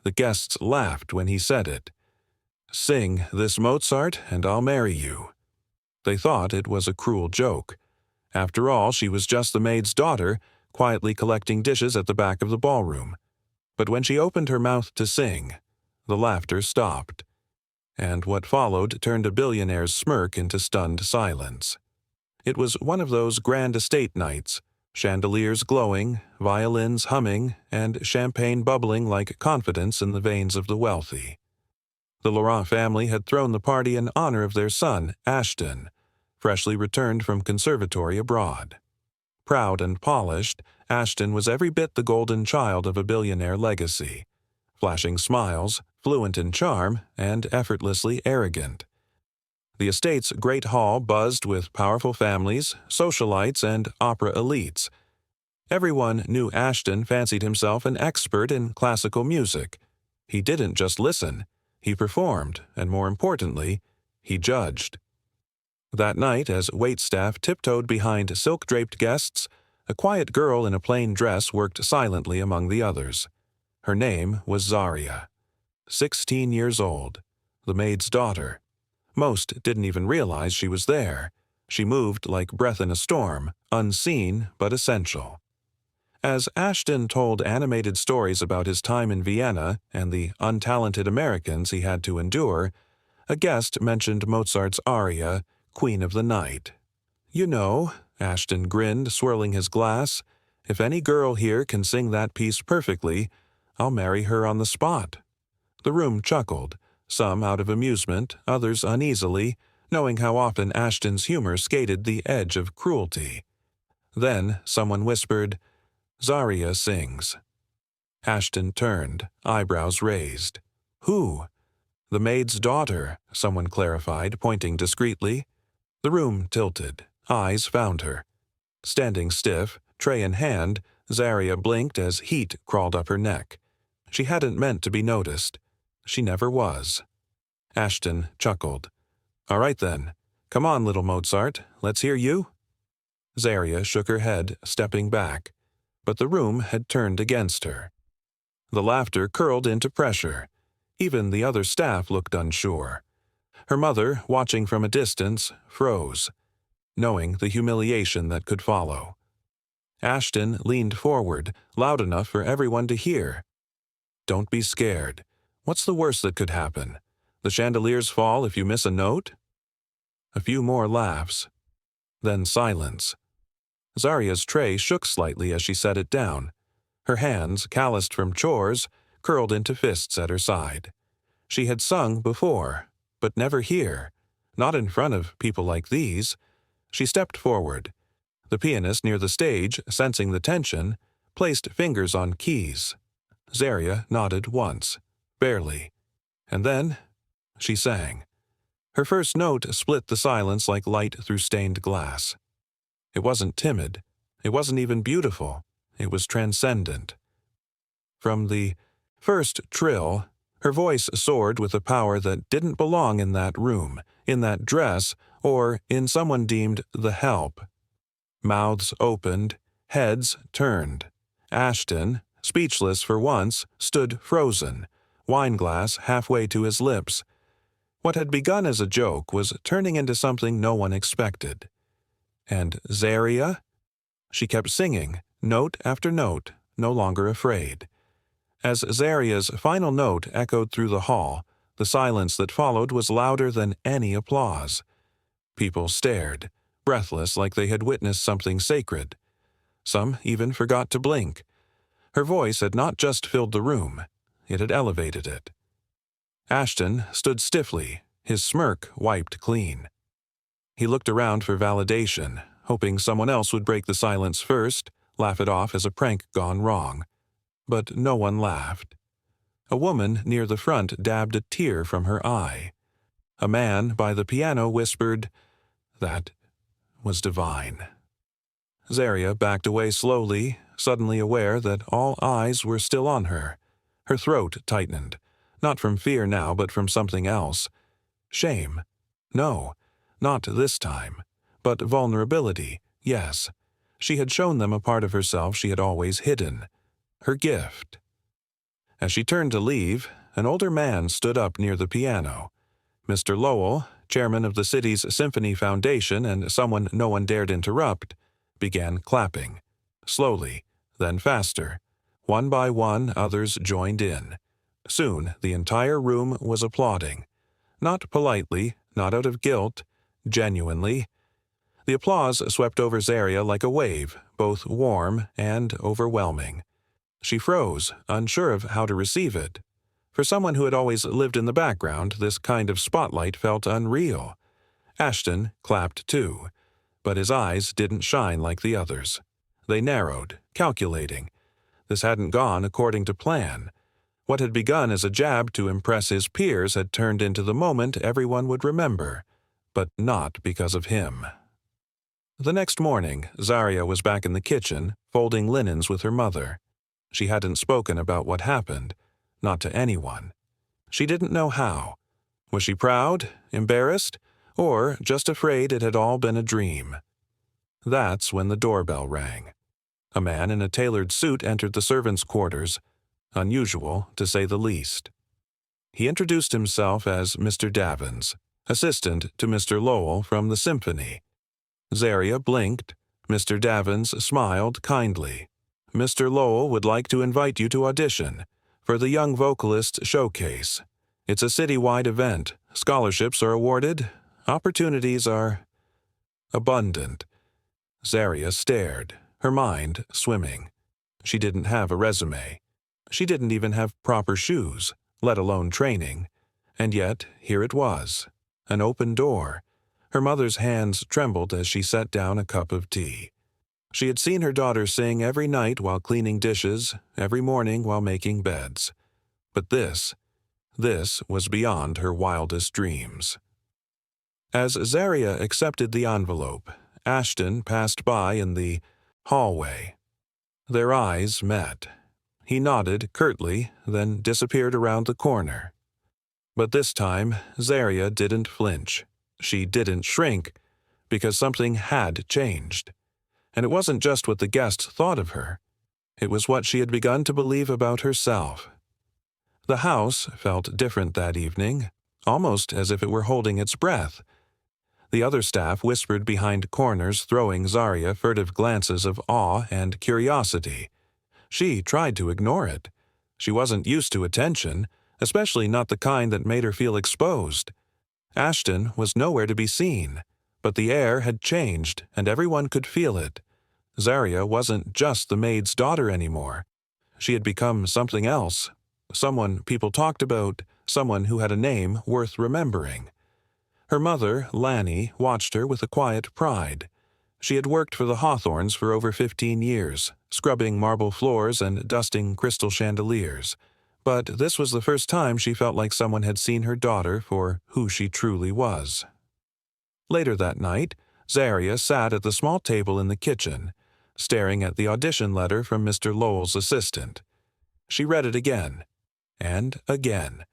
The guests laughed when he said it. "Sing this Mozart and I'll marry you." They thought it was a cruel joke. After all, she was just the maid's daughter, quietly collecting dishes at the back of the ballroom. But when she opened her mouth to sing, the laughter stopped, and what followed turned a billionaire's smirk into stunned silence. It was one of those grand estate nights, chandeliers glowing, violins humming, and champagne bubbling like confidence in the veins of the wealthy. The Laurent family had thrown the party in honor of their son, Ashton, freshly returned from conservatory abroad. Proud and polished, Ashton was every bit the golden child of a billionaire legacy, flashing smiles, fluent in charm, and effortlessly arrogant. The estate's great hall buzzed with powerful families, socialites, and opera elites. Everyone knew Ashton fancied himself an expert in classical music. He didn't just listen, he performed, and more importantly, he judged. That night, as waitstaff tiptoed behind silk-draped guests, a quiet girl in a plain dress worked silently among the others. Her name was Zaria, 16 years old, the maid's daughter. Most didn't even realize she was there. She moved like breath in a storm, unseen but essential. As Ashton told animated stories about his time in Vienna and the untalented Americans he had to endure, a guest mentioned Mozart's aria, Queen of the Night. "You know," Ashton grinned, swirling his glass, "if any girl here can sing that piece perfectly, I'll marry her on the spot." The room chuckled, some out of amusement, others uneasily, knowing how often Ashton's humor skated the edge of cruelty. Then someone whispered, "Zaria sings." Ashton turned, eyebrows raised. "Who?" "The maid's daughter," someone clarified, pointing discreetly. The room tilted. Eyes found her. Standing stiff, tray in hand, Zaria blinked as heat crawled up her neck. She hadn't meant to be noticed. She never was. Ashton chuckled. "All right then. Come on, little Mozart. Let's hear you." Zaria shook her head, stepping back. But the room had turned against her. The laughter curled into pressure. Even the other staff looked unsure. Her mother, watching from a distance, froze, knowing the humiliation that could follow. Ashton leaned forward, loud enough for everyone to hear. "Don't be scared. What's the worst that could happen? The chandeliers fall if you miss a note?" A few more laughs. Then silence. Zaria's tray shook slightly as she set it down. Her hands, calloused from chores, curled into fists at her side. She had sung before, but never here, not in front of people like these. She stepped forward. The pianist near the stage, sensing the tension, placed fingers on keys. Zaria nodded once, barely, and then she sang. Her first note split the silence like light through stained glass. It wasn't timid. It wasn't even beautiful. It was transcendent. From the first trill, her voice soared with a power that didn't belong in that room, in that dress, or in someone deemed the help. Mouths opened, heads turned. Ashton, speechless for once, stood frozen, wineglass halfway to his lips. What had begun as a joke was turning into something no one expected. And Zaria? She kept singing, note after note, no longer afraid. As Zaria's final note echoed through the hall, the silence that followed was louder than any applause. People stared, breathless like they had witnessed something sacred. Some even forgot to blink. Her voice had not just filled the room, it had elevated it. Ashton stood stiffly, his smirk wiped clean. He looked around for validation, hoping someone else would break the silence first, laugh it off as a prank gone wrong. But no one laughed. A woman near the front dabbed a tear from her eye. A man by the piano whispered, "That was divine." Zaria backed away slowly, suddenly aware that all eyes were still on her. Her throat tightened, not from fear now but from something else. Shame. No, not this time. But vulnerability, yes. She had shown them a part of herself she had always hidden. Her gift. As she turned to leave, an older man stood up near the piano. Mr. Lowell, chairman of the city's Symphony Foundation and someone no one dared interrupt, began clapping. Slowly, then faster. One by one, others joined in. Soon, the entire room was applauding. Not politely, not out of guilt, genuinely. The applause swept over Zaria like a wave, both warm and overwhelming. She froze, unsure of how to receive it. For someone who had always lived in the background, this kind of spotlight felt unreal. Ashton clapped too, but his eyes didn't shine like the others. They narrowed, calculating. This hadn't gone according to plan. What had begun as a jab to impress his peers had turned into the moment everyone would remember, but not because of him. The next morning, Zaria was back in the kitchen, folding linens with her mother. She hadn't spoken about what happened, not to anyone. She didn't know how. Was she proud, embarrassed, or just afraid it had all been a dream? That's when the doorbell rang. A man in a tailored suit entered the servants' quarters, unusual to say the least. He introduced himself as Mr. Davins, assistant to Mr. Lowell from the symphony. Zaria blinked. Mr. Davins smiled kindly. Mr. Lowell would like to invite you to audition for the Young Vocalist Showcase. It's a citywide event. Scholarships are awarded. Opportunities are abundant. Zaria stared, her mind swimming. She didn't have a resume. She didn't even have proper shoes, let alone training. And yet, here it was, an open door. Her mother's hands trembled as she set down a cup of tea. She had seen her daughter sing every night while cleaning dishes, every morning while making beds. But this was beyond her wildest dreams. As Zaria accepted the envelope, Ashton passed by in the hallway. Their eyes met. He nodded curtly, then disappeared around the corner. But this time, Zaria didn't flinch. She didn't shrink, because something had changed. And it wasn't just what the guests thought of her. It was what she had begun to believe about herself. The house felt different that evening, almost as if it were holding its breath. The other staff whispered behind corners, throwing Zaria furtive glances of awe and curiosity. She tried to ignore it. She wasn't used to attention, especially not the kind that made her feel exposed. Ashton was nowhere to be seen, but the air had changed, and everyone could feel it. Zaria wasn't just the maid's daughter anymore. She had become something else, someone people talked about, someone who had a name worth remembering. Her mother, Lanny, watched her with a quiet pride. She had worked for the Hawthorns for over 15 years, scrubbing marble floors and dusting crystal chandeliers. But this was the first time she felt like someone had seen her daughter for who she truly was. Later that night, Zaria sat at the small table in the kitchen, staring at the audition letter from Mr. Lowell's assistant. She read it again, and again.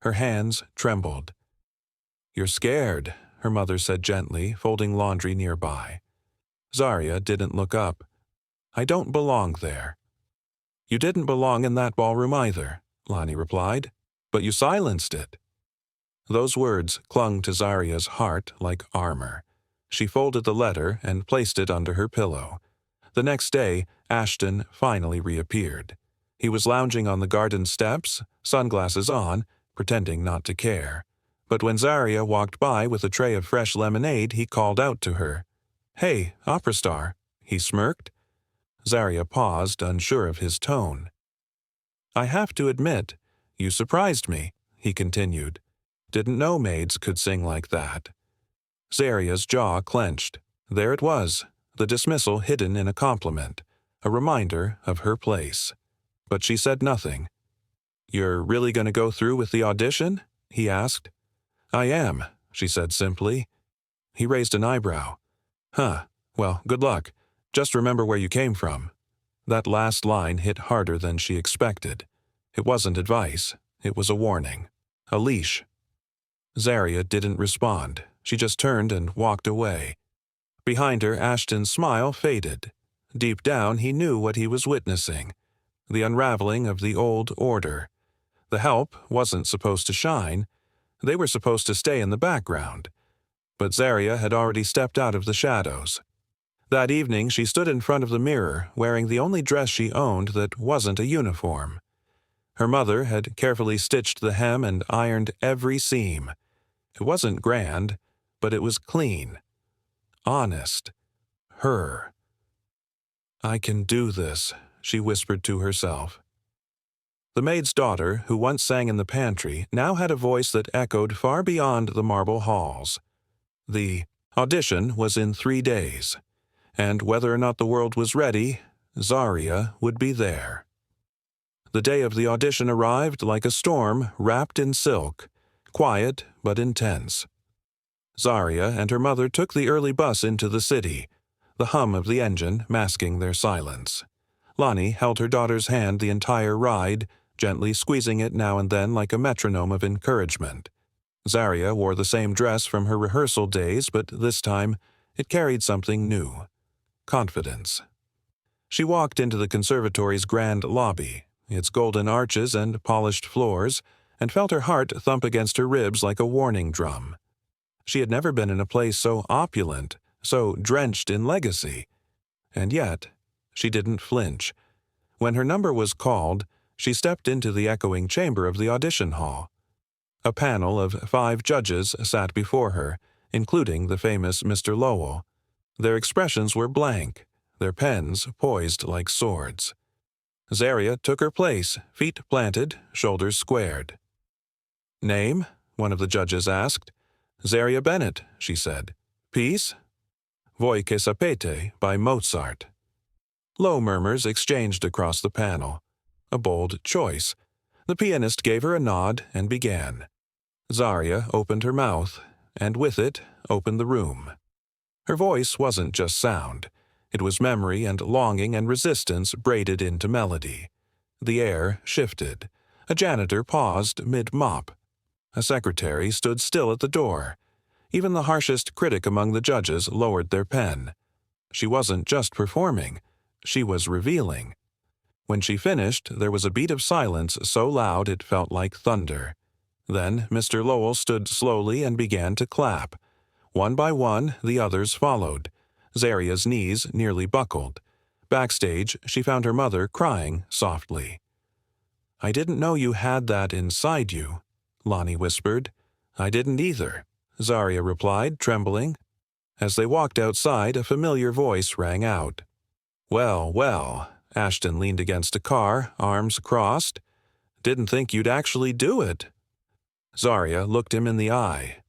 Her hands trembled. "You're scared," her mother said gently, folding laundry nearby. Zaria didn't look up. "I don't belong there." "You didn't belong in that ballroom either," Lonnie replied, "but you silenced it." Those words clung to Zaria's heart like armor. She folded the letter and placed it under her pillow. The next day, Ashton finally reappeared. He was lounging on the garden steps, sunglasses on, pretending not to care. But when Zaria walked by with a tray of fresh lemonade, he called out to her. "Hey, opera star," he smirked. Zaria paused, unsure of his tone. "I have to admit, you surprised me," he continued. "Didn't know maids could sing like that." Zaria's jaw clenched. There it was, the dismissal hidden in a compliment, a reminder of her place. But she said nothing. "You're really going to go through with the audition?" he asked. "I am," she said simply. He raised an eyebrow. "Huh, well, good luck. Just remember where you came from." That last line hit harder than she expected. It wasn't advice. It was a warning. A leash. Zaria didn't respond. She just turned and walked away. Behind her, Ashton's smile faded. Deep down, he knew what he was witnessing. the unraveling of the old order. The help wasn't supposed to shine. They were supposed to stay in the background. But Zaria had already stepped out of the shadows. That evening she stood in front of the mirror, wearing the only dress she owned that wasn't a uniform. Her mother had carefully stitched the hem and ironed every seam. It wasn't grand, but it was clean. Honest. Her. "I can do this," she whispered to herself. The maid's daughter, who once sang in the pantry, now had a voice that echoed far beyond the marble halls. The audition was in 3 days, and whether or not the world was ready, Zaria would be there. The day of the audition arrived like a storm wrapped in silk, quiet but intense. Zaria and her mother took the early bus into the city, the hum of the engine masking their silence. Lonnie held her daughter's hand the entire ride, gently squeezing it now and then like a metronome of encouragement. Zaria wore the same dress from her rehearsal days, but this time it carried something new. Confidence. She walked into the conservatory's grand lobby, its golden arches and polished floors, and felt her heart thump against her ribs like a warning drum. She had never been in a place so opulent, so drenched in legacy. And yet, she didn't flinch. When her number was called, she stepped into the echoing chamber of the audition hall. A panel of 5 judges sat before her, including the famous Mr. Lowell. Their expressions were blank, their pens poised like swords. Zaria took her place, feet planted, shoulders squared. "Name?" one of the judges asked. "Zaria Bennett," she said. "Piece?" "Voi che sapete" by Mozart. Low murmurs exchanged across the panel. A bold choice. The pianist gave her a nod and began. Zaria opened her mouth, and with it opened the room. Her voice wasn't just sound. It was memory and longing and resistance braided into melody. The air shifted. A janitor paused mid-mop. A secretary stood still at the door. Even the harshest critic among the judges lowered their pen. She wasn't just performing. She was revealing. When she finished, there was a beat of silence so loud it felt like thunder. Then Mr. Lowell stood slowly and began to clap. One by one, the others followed. Zaria's knees nearly buckled. Backstage, she found her mother crying softly. "I didn't know you had that inside you," Lonnie whispered. "I didn't either," Zaria replied, trembling. As they walked outside, a familiar voice rang out. "Well, well," Ashton leaned against a car, arms crossed. "Didn't think you'd actually do it." Zaria looked him in the eye.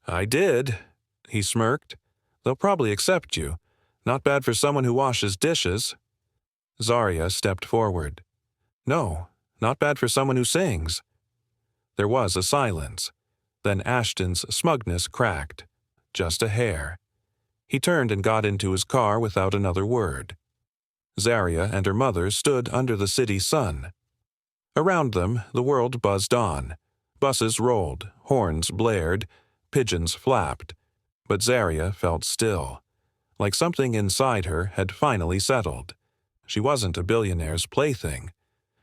"I did," he smirked. "They'll probably accept you. Not bad for someone who washes dishes." Zaria stepped forward. "No, not bad for someone who sings." There was a silence. Then Ashton's smugness cracked. Just a hair. He turned and got into his car without another word. Zaria and her mother stood under the city sun. Around them, the world buzzed on. Buses rolled, horns blared, pigeons flapped. But Zaria felt still, like something inside her had finally settled. She wasn't a billionaire's plaything.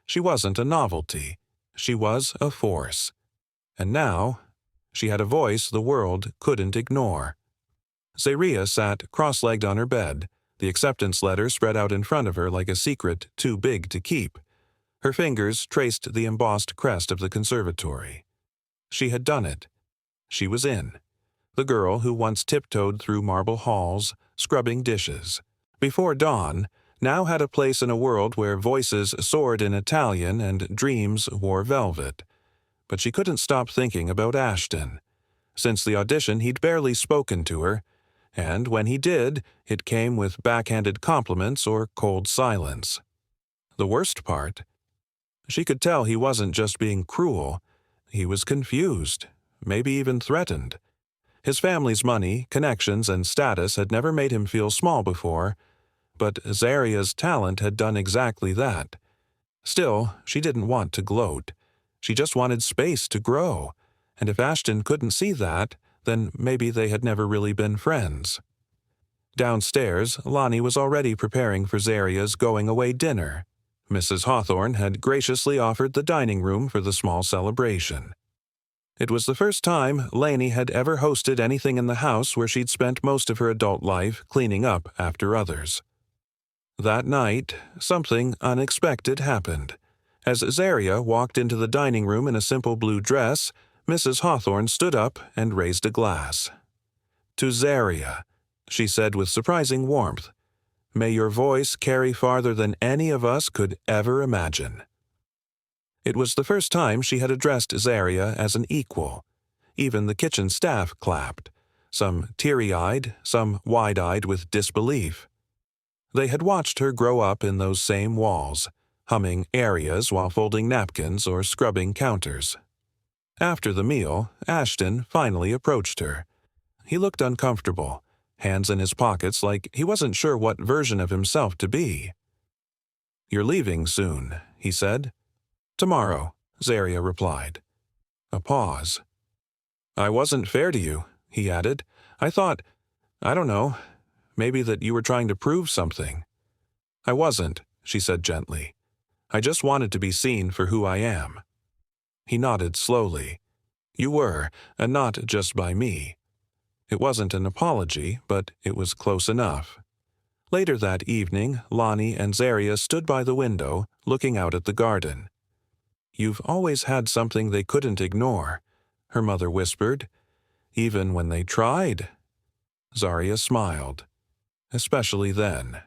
She wasn't a novelty. She was a force. And now, she had a voice the world couldn't ignore. Zaria sat cross-legged on her bed, the acceptance letter spread out in front of her like a secret too big to keep. Her fingers traced the embossed crest of the conservatory. She had done it. She was in. The girl who once tiptoed through marble halls, scrubbing dishes. Before dawn, now had a place in a world where voices soared in Italian and dreams wore velvet. But she couldn't stop thinking about Ashton. Since the audition, he'd barely spoken to her, and when he did, it came with backhanded compliments or cold silence. The worst part? She could tell he wasn't just being cruel. He was confused, maybe even threatened. His family's money, connections, and status had never made him feel small before, but Zaria's talent had done exactly that. Still, she didn't want to gloat. She just wanted space to grow, and if Ashton couldn't see that, then maybe they had never really been friends. Downstairs, Lonnie was already preparing for Zaria's going-away dinner. Mrs. Hawthorne had graciously offered the dining room for the small celebration. It was the first time Lainey had ever hosted anything in the house where she'd spent most of her adult life cleaning up after others. That night, something unexpected happened. As Zaria walked into the dining room in a simple blue dress, Mrs. Hawthorne stood up and raised a glass. "To Zaria," she said with surprising warmth, "may your voice carry farther than any of us could ever imagine." It was the first time she had addressed Zaria as an equal. Even the kitchen staff clapped, some teary-eyed, some wide-eyed with disbelief. They had watched her grow up in those same walls, humming arias while folding napkins or scrubbing counters. After the meal, Ashton finally approached her. He looked uncomfortable, hands in his pockets like he wasn't sure what version of himself to be. "You're leaving soon," he said. "Tomorrow," Zaria replied. A pause. "I wasn't fair to you," he added. "I thought, I don't know, maybe that you were trying to prove something." "I wasn't," she said gently. "I just wanted to be seen for who I am." He nodded slowly. "You were, and not just by me." It wasn't an apology, but it was close enough. Later that evening, Lonnie and Zaria stood by the window, looking out at the garden. "You've always had something they couldn't ignore," her mother whispered. "Even when they tried." Zaria smiled. "Especially then."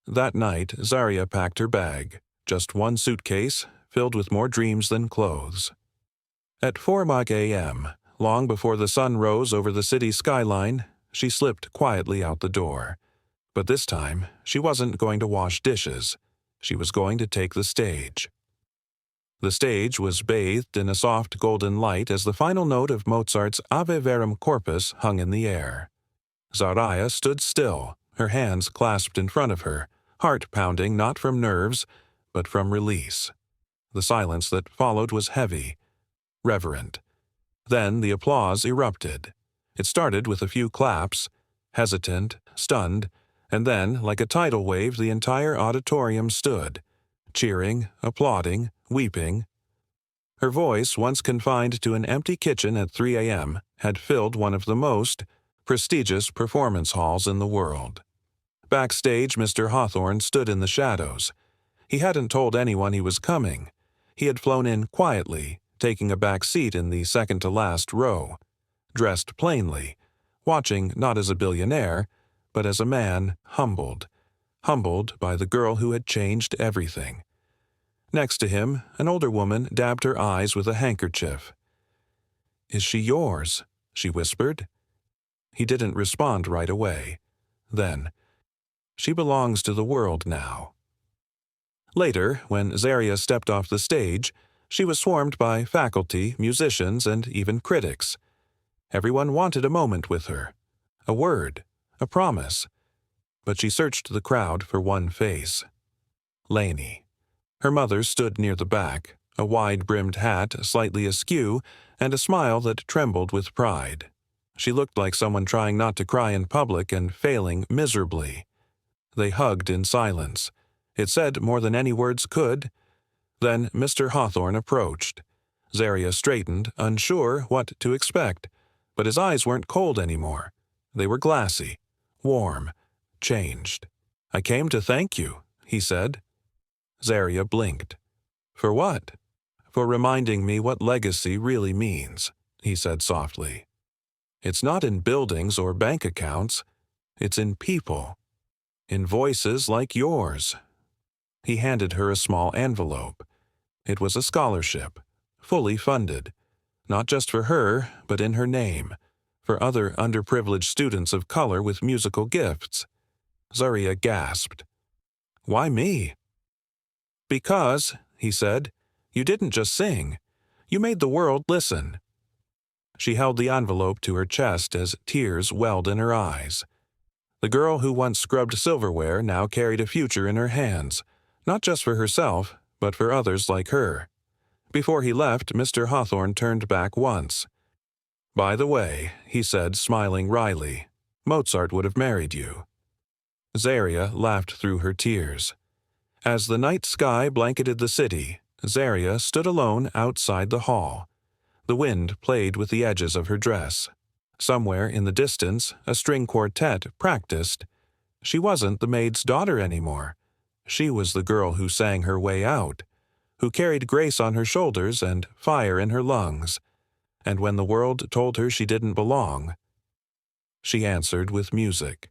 That night, Zaria packed her bag, just one suitcase, filled with more dreams than clothes. At 4 a.m., long before the sun rose over the city skyline, she slipped quietly out the door. But this time, she wasn't going to wash dishes. She was going to take the stage. The stage was bathed in a soft golden light as the final note of Mozart's Ave Verum Corpus hung in the air. Zaria stood still, her hands clasped in front of her, heart pounding not from nerves, but from release. The silence that followed was heavy, reverent. Then the applause erupted. It started with a few claps, hesitant, stunned, and then, like a tidal wave, the entire auditorium stood, cheering, applauding, weeping. Her voice, once confined to an empty kitchen at 3 a.m., had filled one of the most prestigious performance halls in the world. Backstage, Mr. Hawthorne stood in the shadows. He hadn't told anyone he was coming. He had flown in quietly, taking a back seat in the second-to-last row, dressed plainly, watching not as a billionaire, but as a man humbled by the girl who had changed everything. Next to him, an older woman dabbed her eyes with a handkerchief. "Is she yours?" she whispered. He didn't respond right away. Then, "She belongs to the world now." Later, when Zaria stepped off the stage, she was swarmed by faculty, musicians, and even critics. Everyone wanted a moment with her, a word, a promise. But she searched the crowd for one face. Lainey. Her mother stood near the back, a wide-brimmed hat slightly askew, and a smile that trembled with pride. She looked like someone trying not to cry in public and failing miserably. They hugged in silence. It said more than any words could. Then Mr. Hawthorne approached. Zaria straightened, unsure what to expect, but his eyes weren't cold anymore. They were glassy, warm, changed. "I came to thank you," he said. Zaria blinked. "For what?" "For reminding me what legacy really means," he said softly. "It's not in buildings or bank accounts. It's in people. In voices like yours." He handed her a small envelope. It was a scholarship, fully funded, not just for her, but in her name, for other underprivileged students of color with musical gifts. Zaria gasped. "Why me?" "Because," he said, "you didn't just sing. You made the world listen." She held the envelope to her chest as tears welled in her eyes. The girl who once scrubbed silverware now carried a future in her hands, not just for herself, but for others like her. Before he left, Mr. Hawthorne turned back once. "By the way," he said, smiling wryly, "Mozart would have married you." Zaria laughed through her tears. As the night sky blanketed the city, Zaria stood alone outside the hall. The wind played with the edges of her dress. Somewhere in the distance, a string quartet practiced. She wasn't the maid's daughter anymore. She was the girl who sang her way out, who carried grace on her shoulders and fire in her lungs. And when the world told her she didn't belong, she answered with music.